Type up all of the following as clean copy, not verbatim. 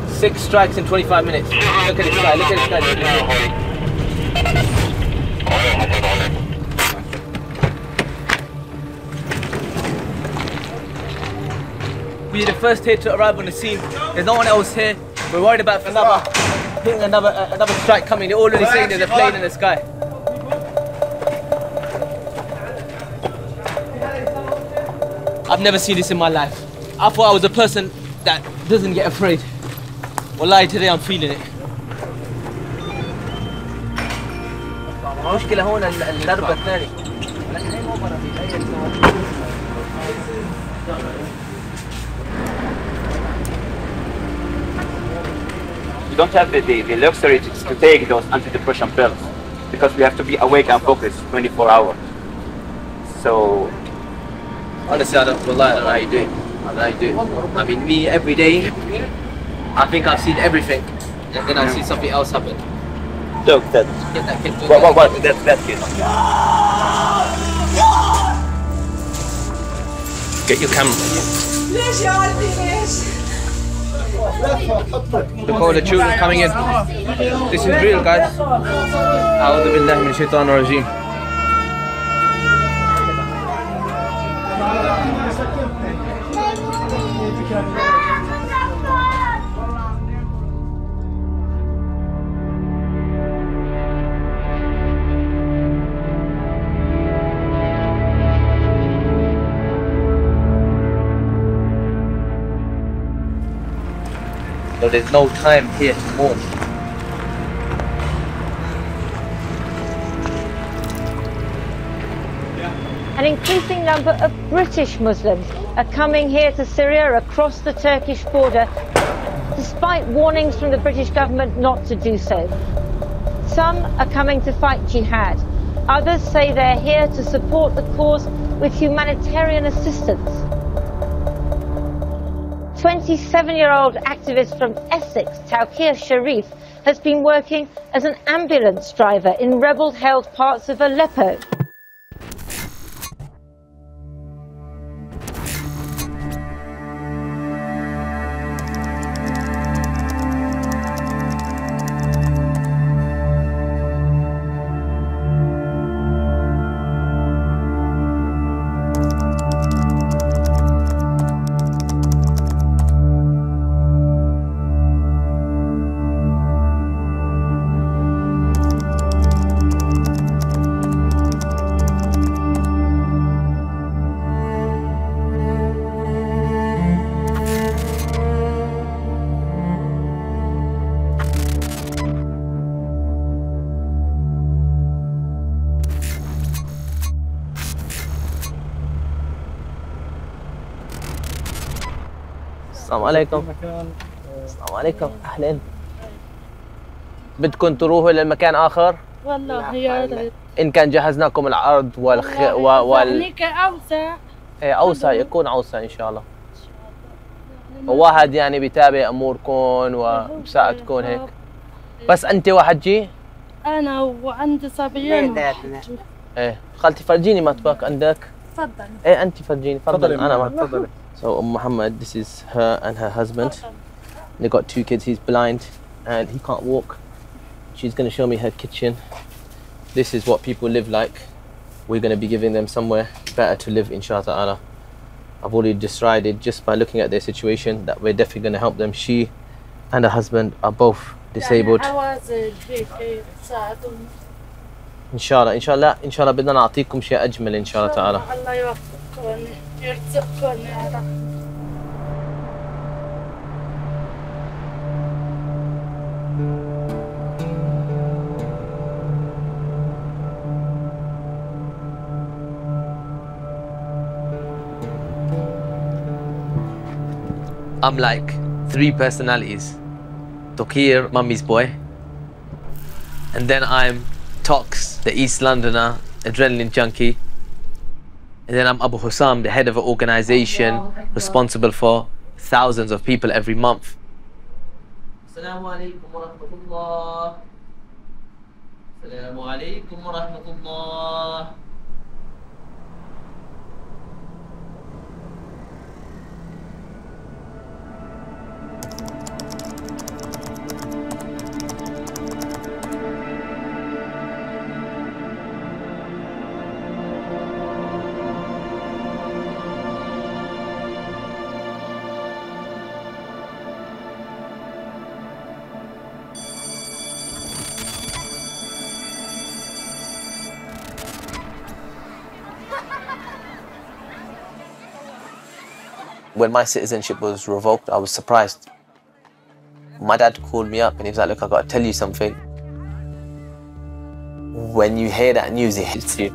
Six strikes in 25 minutes. Look at this guy, look at this guy. We're the first here to arrive on the scene. There's no one else here. We're worried about another strike coming. They're already saying there's a plane in the sky. I've never seen this in my life. I thought I was a person that doesn't get afraid. Wallahi, today I'm feeling it. المشكلة هون الضربة الثانية. You don't have the luxury to take those antidepressant pills because we have to be awake and focused 24 hours. So honestly, I don't know how you do it. I don't know how you do it. I mean, me every day, I think I've seen everything, and then I see something else happen. Look, that. Get that kid. What? That kid. Get your camera. Look all the children coming in. This is real, guys. أعوذ بالله من الشيطان الرجيم. So there's no time here to mourn. An increasing number of British Muslims are coming here to Syria across the Turkish border, despite warnings from the British government not to do so. Some are coming to fight jihad. Others say they're here to support the cause with humanitarian assistance. 27-year-old activist from Essex, Tauqir Sharif, has been working as an ambulance driver in rebel-held parts of Aleppo. السلام عليكم. السلام عليكم، أهلين. بدكم تروحوا لمكان آخر؟ والله يا ريت. إن كان جهزناكم العرض هنيك أوسع. إيه أوسع، يكون أوسع إن شاء الله. وواحد يعني بيتابع أموركم وبساعدكم هيك. بس أنت واحد جي؟ أنا وعندي صبيين. إيه خالتي فرجيني مطبخ عندك. تفضل. إيه أنت فرجيني، تفضلي. أنا ما تفضلي. So Muhammad, this is her and her husband. They got 2 kids. He's blind and he can't walk. She's going to show me her kitchen. This is what people live like. We're going to be giving them somewhere better to live, inshallah. I've already decided just by looking at their situation that we're definitely going to help them. She and her husband are both disabled. inshallah بدنا نعطيكم شيء أجمل إن شاء الله تعالى. الله يوفقكم يرزقكم يا رب. I'm like 3 personalities. Tauqir, mummy's boy. And then I'm Tox, the East Londoner, adrenaline junkie. And then I'm Abu Hussam, the head of an organization responsible for thousands of people every month. Assalamu alaikum wa rahmatullah. السلام عليكم ورحمة الله. When my citizenship was revoked, I was surprised. My dad called me up and he was like, look, I've got to tell you something. When you hear that news, it hits you.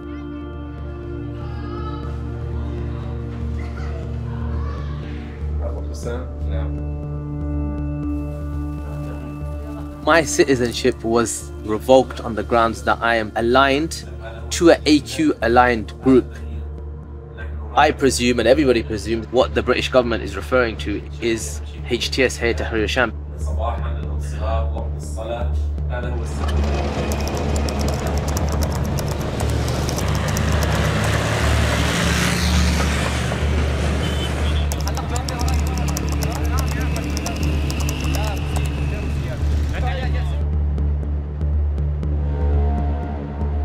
My citizenship was revoked on the grounds that I am aligned to an AQ-aligned group. I presume, and everybody presumes, what the British government is referring to is HTS, Hayat Tahrir al-Sham.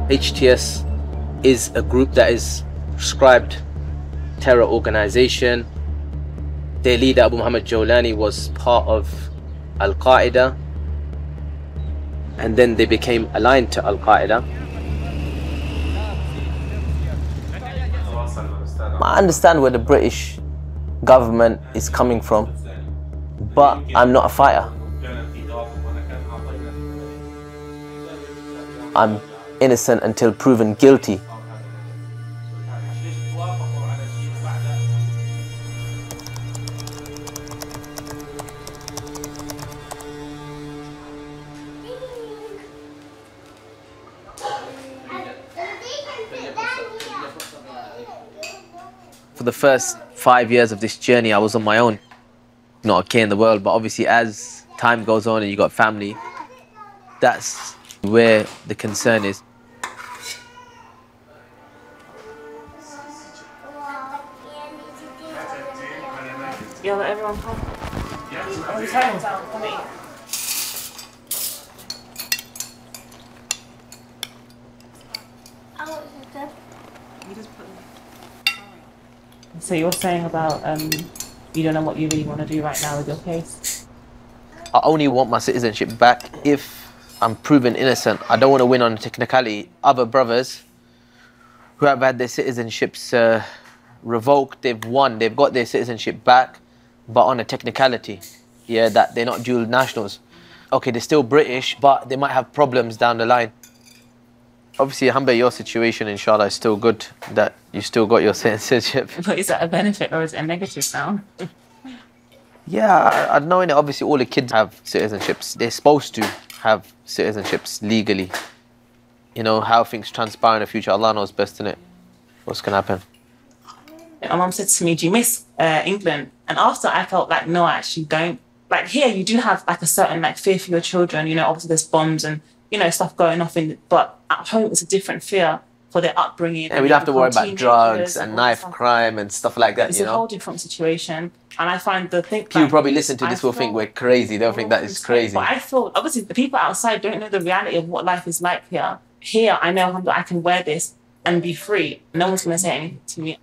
HTS is a group that is prescribed terror organization. Their leader Abu Muhammad Jawlani was part of Al-Kaidom, and then they became aligned to Al-Kaidom. I understand where the British government is coming from, but I'm not a fighter. I'm innocent until proven guilty. For the first 5 years of this journey, I was on my own. Not a care in the world, but obviously as time goes on and you got family, that's where the concern is. Yeah, let everyone come. Oh, he's home. Come eat. So you're saying about you don't know what you really want to do right now with your case? I only want my citizenship back if I'm proven innocent. I don't want to win on a technicality. Other brothers who have had their citizenships revoked, they've won, they've got their citizenship back, but on a technicality. Yeah, that they're not dual nationals. Okay, they're still British, but they might have problems down the line. Obviously, alhamdulillah, your situation, inshallah, is still good, that you still got your citizenship. But is that a benefit or is it a negative now? Yeah, I know, innit? Obviously, all the kids have citizenships. They're supposed to have citizenships legally. You know, how things transpire in the future, Allah knows best, innit? What's going to happen? My mum said to me, do you miss England? And after I felt like, no, I actually don't. Like here, you do have like a certain like fear for your children. You know, obviously there's bombs and, you know, stuff going off in, but at home it's a different fear for their upbringing. And we don't have to worry about drugs and knife crime and stuff like that, it's you know? a whole different situation. And I find the thing... People probably listen to this will think we're crazy. They'll think that is crazy. But I thought, obviously, the people outside don't know the reality of what life is like here. Here, I know I can wear this and be free. No one's going to say anything to me.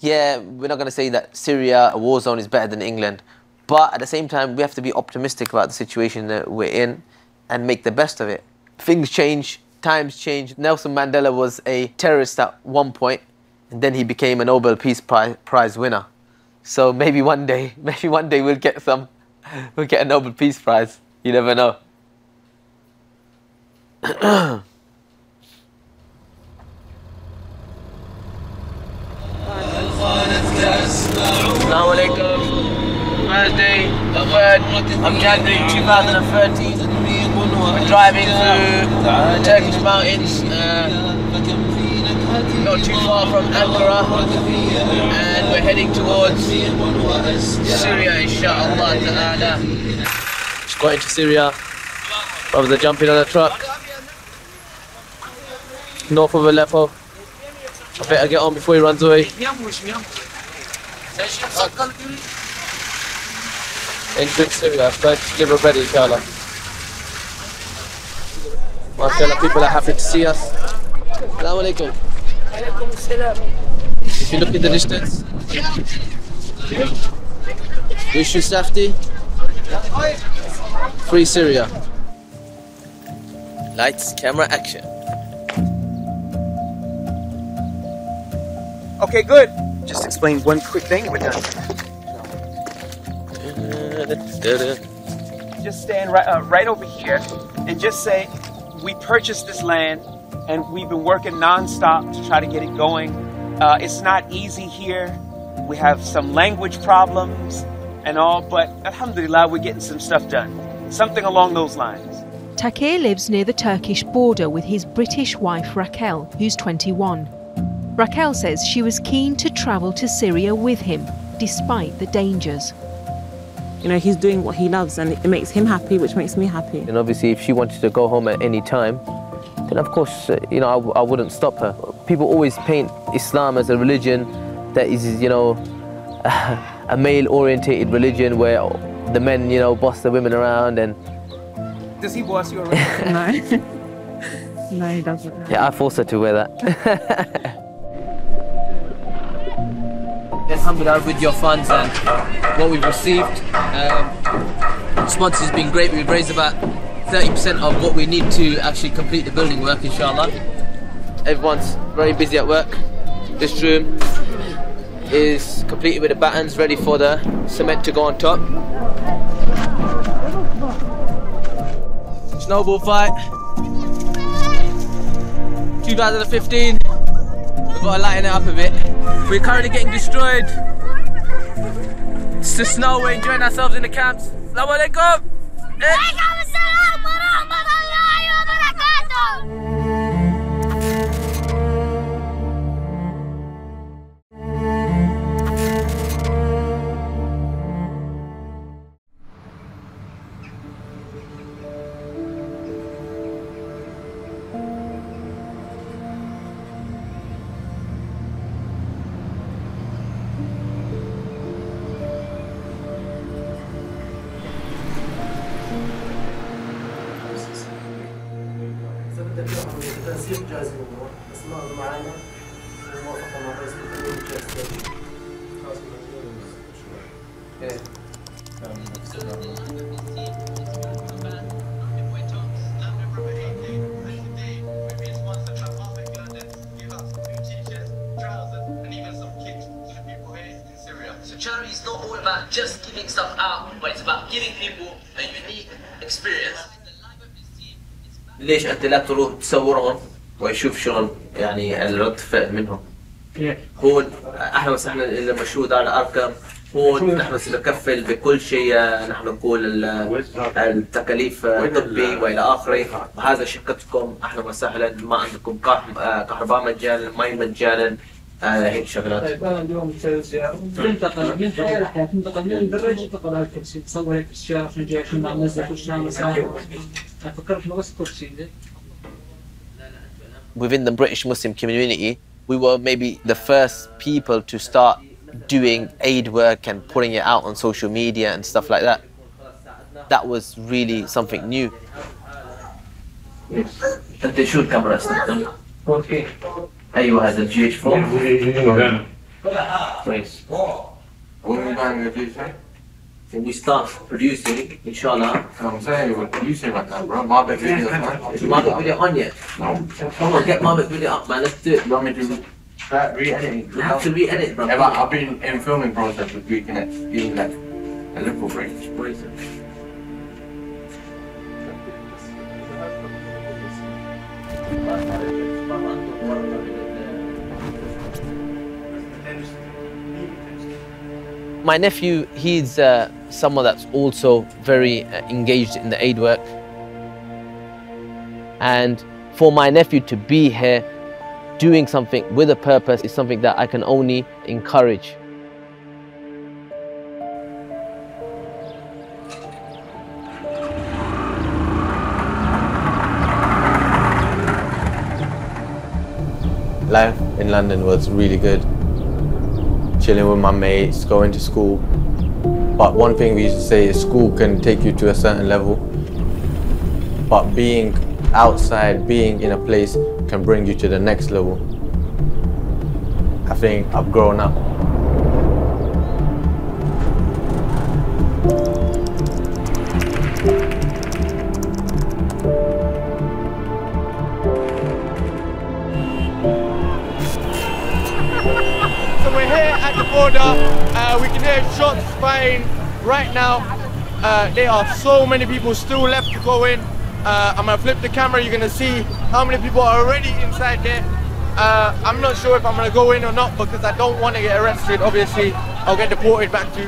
Yeah, we're not going to say that Syria, a war zone, is better than England. But at the same time, we have to be optimistic about the situation that we're in and make the best of it. Things change, times change. Nelson Mandela was a terrorist at one point, and then he became a Nobel Peace Prize winner. So maybe one day we'll get a Nobel Peace Prize. You never know. Assalamu alaikum. Thursday, the 3rd of January 2013. We're driving through the Turkish mountains, not too far from Ankara, and we're heading towards Syria, inshallah ta'ala. Just got into Syria. Brothers are jumping on a truck. north of Aleppo. I better get on before he runs away. Entering Syria, first deliver ready, inshallah. MashaAllah, people are happy to see us. Assalamu alaikum. If you look in the distance, Issue Safety, Free Syria. Lights, camera, action. Okay, good. Just explain one quick thing and we're done. Just stand right over here and just say, we purchased this land and we've been working non-stop to try to get it going. It's not easy here. We have some language problems and all, but alhamdulillah, we're getting some stuff done. Something along those lines. Tauqir lives near the Turkish border with his British wife Raquel, who's 21. Raquel says she was keen to travel to Syria with him, despite the dangers. You know, he's doing what he loves and it makes him happy, which makes me happy. And obviously, if she wanted to go home at any time, then of course, you know, I wouldn't stop her. People always paint Islam as a religion that is, you know, a male-orientated religion where the men, you know, boss the women around and... Does he boss you around? No. No, he doesn't. Yeah, I force her to wear that. Alhamdulillah, with your funds and what we've received, response has been great. We've raised about 30% of what we need to actually complete the building work, inshallah. Everyone's very busy at work. This room is completed with the battens, ready for the cement to go on top. Snowball fight 2015. We've got to lighten it up a bit. We're currently getting destroyed. It's the snow, we're enjoying ourselves in the camps. Assalamu alaikum. Charity is not all about just giving stuff out, but it's about giving people a unique experience. ليش أنت لا تروح تصورهم ويشوف شلون يعني الرد فعل منهم؟ هون احنا مثلا المشروع دار الارقام هون نحن سنكفل بكل شيء، نحن نقول التكاليف الطبي والى اخره، وهذا شقتكم اهلا وسهلا، ما عندكم كهرباء مجانا، مي مجانا، هيك شغلات. طيب انا اليوم التوزيع منطقه من الدرج انتقل على الكرسي، تصور هيك الشارع عشان جاي عشان ما ننزل والشام مساحه. انا فكرت انه بس كرسي. Within the British Muslim community, we were maybe the first people to start doing aid work and putting it out on social media and stuff like that. That was really something new. انت شو الكاميرا استخدم؟ اوكي. ايوه هذا الجيش فوق. كويس. When we start producing, inshallah. I'm saying we're producing right now, bro. Marbek video, man. Is Marbek video on yet? No. Come on, get Marbek video up, man. Let's do it. You want me to re-edit it? You have to re-edit, bro. Yeah, but I've been in filming process with tweaking it, giving that a little break. My nephew, he's someone that's also very engaged in the aid work. And for my nephew to be here doing something with a purpose is something that I can only encourage. Life in London was really good. Chilling with my mates, going to school. But one thing we used to say is school can take you to a certain level, but being outside, being in a place can bring you to the next level. I think I've grown up. So we're here at the border. We can hear shots firing right now. There are so many people still left to go in. I'm gonna flip the camera. You're gonna see how many people are already inside there. I'm not sure if I'm gonna go in or not because I don't want to get arrested. Obviously, I'll get deported back to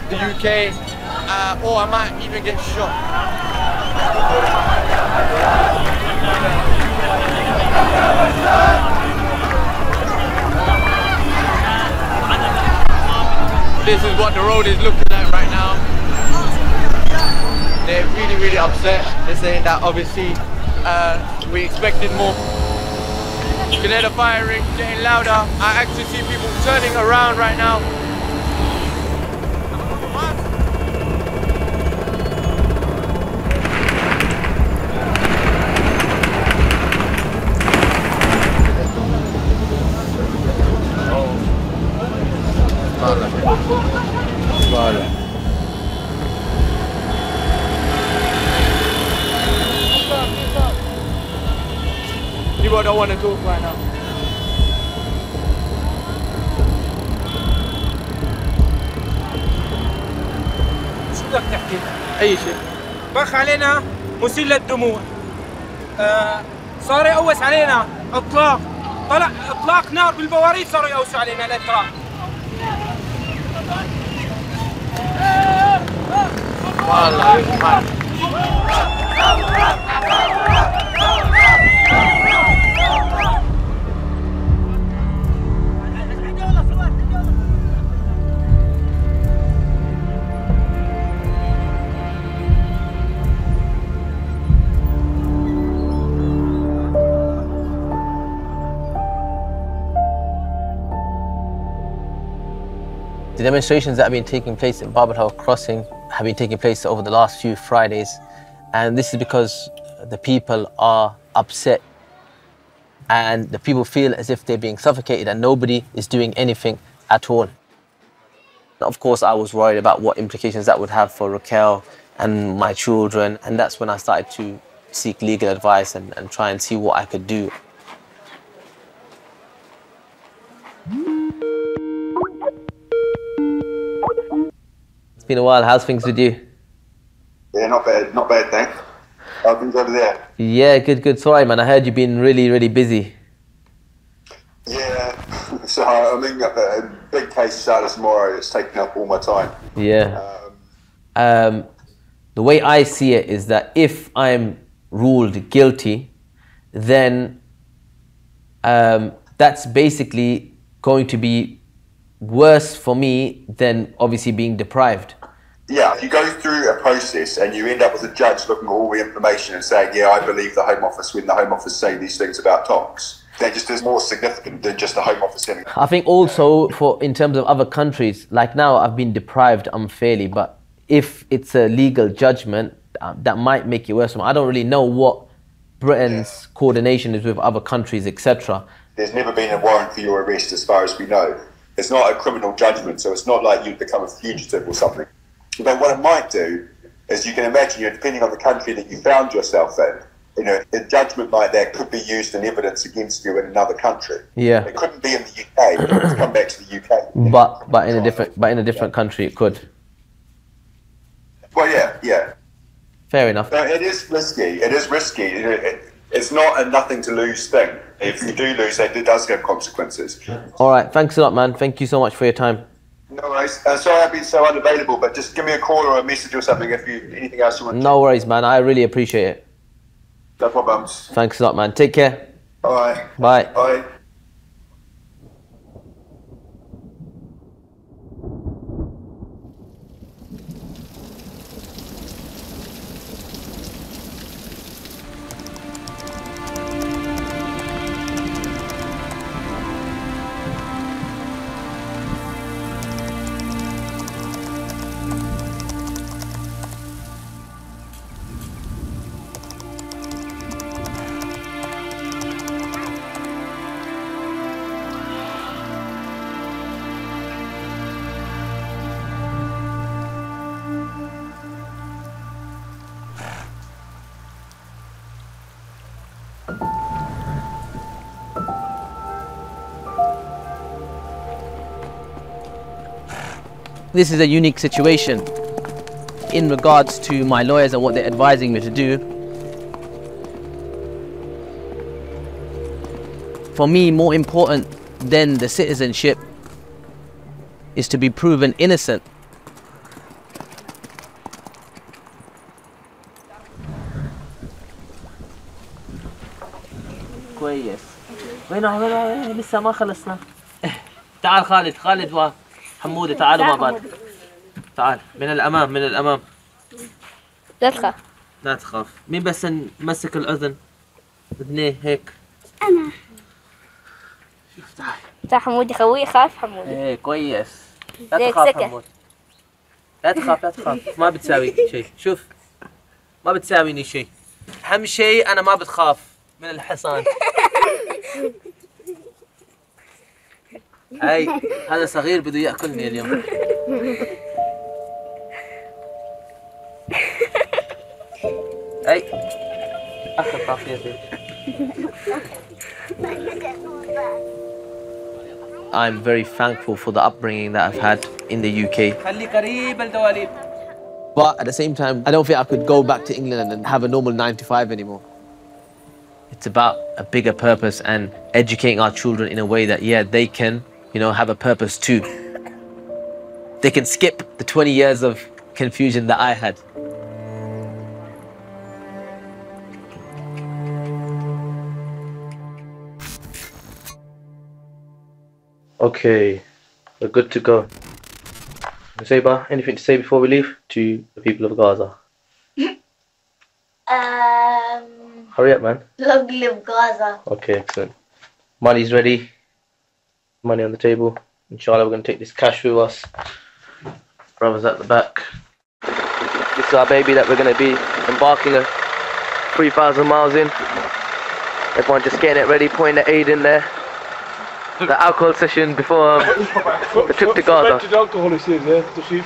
the UK, or I might even get shot. This is what the road is looking like right now. They're really, really upset. They're saying that obviously we expected more. You can hear the firing getting louder. I actually see people turning around right now. People don't want to talk right now. شو بدك تحكي؟ أي شيء. بخ علينا مسيل للدموع. صار يقوس علينا اطلاق، طلع اطلاق نار بالبواريد، صاروا يقوسوا علينا الاطلاق. والله The demonstrations that have been taking place in Bab al-Hawar crossing have been taking place over the last few Fridays, and this is because the people are upset and the people feel as if they're being suffocated and nobody is doing anything at all. Of course, I was worried about what implications that would have for Raquel and my children, and that's when I started to seek legal advice and try and see what I could do. It's been a while. How's things with you? Yeah, not bad, thanks. How things over there? Yeah, good. Sorry, man. I heard you've been really busy. Yeah, so I mean, a big case started tomorrow. It's taking up all my time. Yeah. The way I see it is that if I'm ruled guilty, then that's basically going to be worse for me than obviously being deprived. Yeah, you go through a process and you end up with a judge looking at all the information and saying, yeah, I believe the Home Office when the Home Office say these things about Tox. That just is more significant than just the Home Office having... I think also in terms of other countries, like now I've been deprived unfairly, but if it's a legal judgment, that might make it worse. I don't really know what Britain's coordination is with other countries, etc. There's never been a warrant for your arrest as far as we know. It's not a criminal judgment, so it's not like you'd become a fugitive or something. But what it might do is, you can imagine, depending on the country that you found yourself in, a judgment like that could be used in evidence against you in another country. Yeah. It couldn't be in the UK, but it would come back to the UK. But in a different country it could. Well, yeah. Fair enough. No, it is risky. It's not a nothing to lose thing. If you do lose, it does have consequences. All right, thanks a lot, man. Thank you so much for your time. No worries. Sorry I've been so unavailable, but just give me a call or a message or something if anything else you want. No worries, man. I really appreciate it. No problems. Thanks a lot, man. Take care. All right. Bye. Bye. This is a unique situation in regards to my lawyers and what they're advising me to do. For me, more important than the citizenship is to be proven innocent. كويس. وين لسه ما خلصنا. تعال خالد وحمودة تعالوا مع بعض. تعال من الأمام من الأمام. لا تخاف. لا تخاف. مين بس نمسك الأذن؟ اذنيه هيك. أنا. شوف تعال. تعال حمودي خوي خاف حمودي. ايه كويس. لا تخاف حمود. لا تخاف ما بتساوي شيء. شوف ما بتساويني شيء. أهم شيء أنا ما بتخاف من الحصان. هاي هذا صغير بده ياكلني اليوم. هاي اخذ طافيتي. I'm very thankful for the upbringing that I've had in the UK. But at the same time, I don't think I could go back to England and have a normal 9 to 5 anymore. It's about a bigger purpose and educating our children in a way that, yeah, they can, you know, have a purpose too. They can skip the 20 years of confusion that I had. Okay, we're good to go. Zeba, anything to say before we leave to the people of Gaza? Hurry up, man. Long live Gaza. Okay, excellent. Money's ready. Money on the table. Inshallah, we're going to take this cash with us. Brothers at the back. This is our baby that we're going to be embarking 3,000 miles in. Everyone just getting it ready, putting the aid in there. The alcohol session before the trip to Gaza. Alcohol is here, yeah, to see.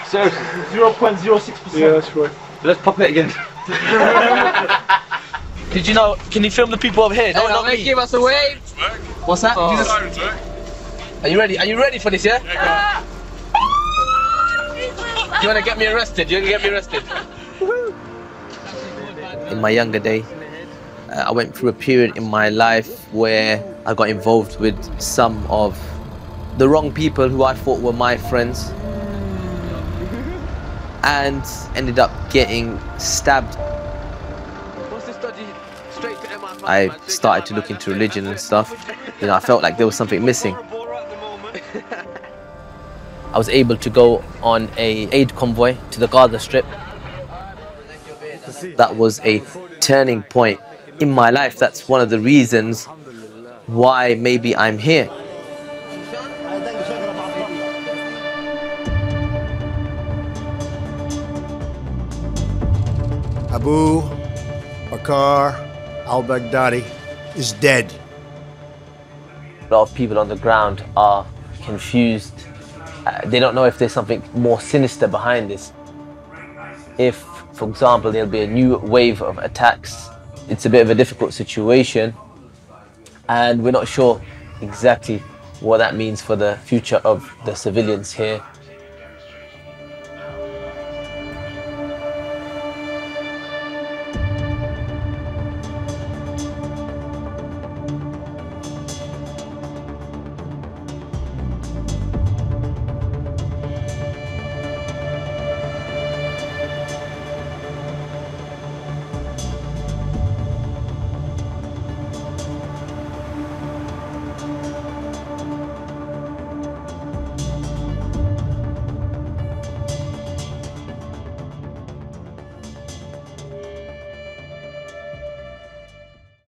Seriously, 0.06%. Yeah, that's right. Let's pop it again. Did you know? Can you film the people over here? No, not me. Give us a wave. What's that? Oh. Are you ready? Are you ready for this? Yeah. You want to get me arrested? You want to get me arrested? In my younger day, I went through a period in my life where I got involved with some of the wrong people who I thought were my friends, and ended up getting stabbed. I started to look into religion and stuff. You know, I felt like there was something missing. I was able to go on an aid convoy to the Gaza Strip. That was a turning point in my life. That's one of the reasons why maybe I'm here. Abu Bakr al-Baghdadi is dead. A lot of people on the ground are confused. They don't know if there's something more sinister behind this. If, for example, there'll be a new wave of attacks, it's a bit of a difficult situation, and we're not sure exactly what that means for the future of the civilians here.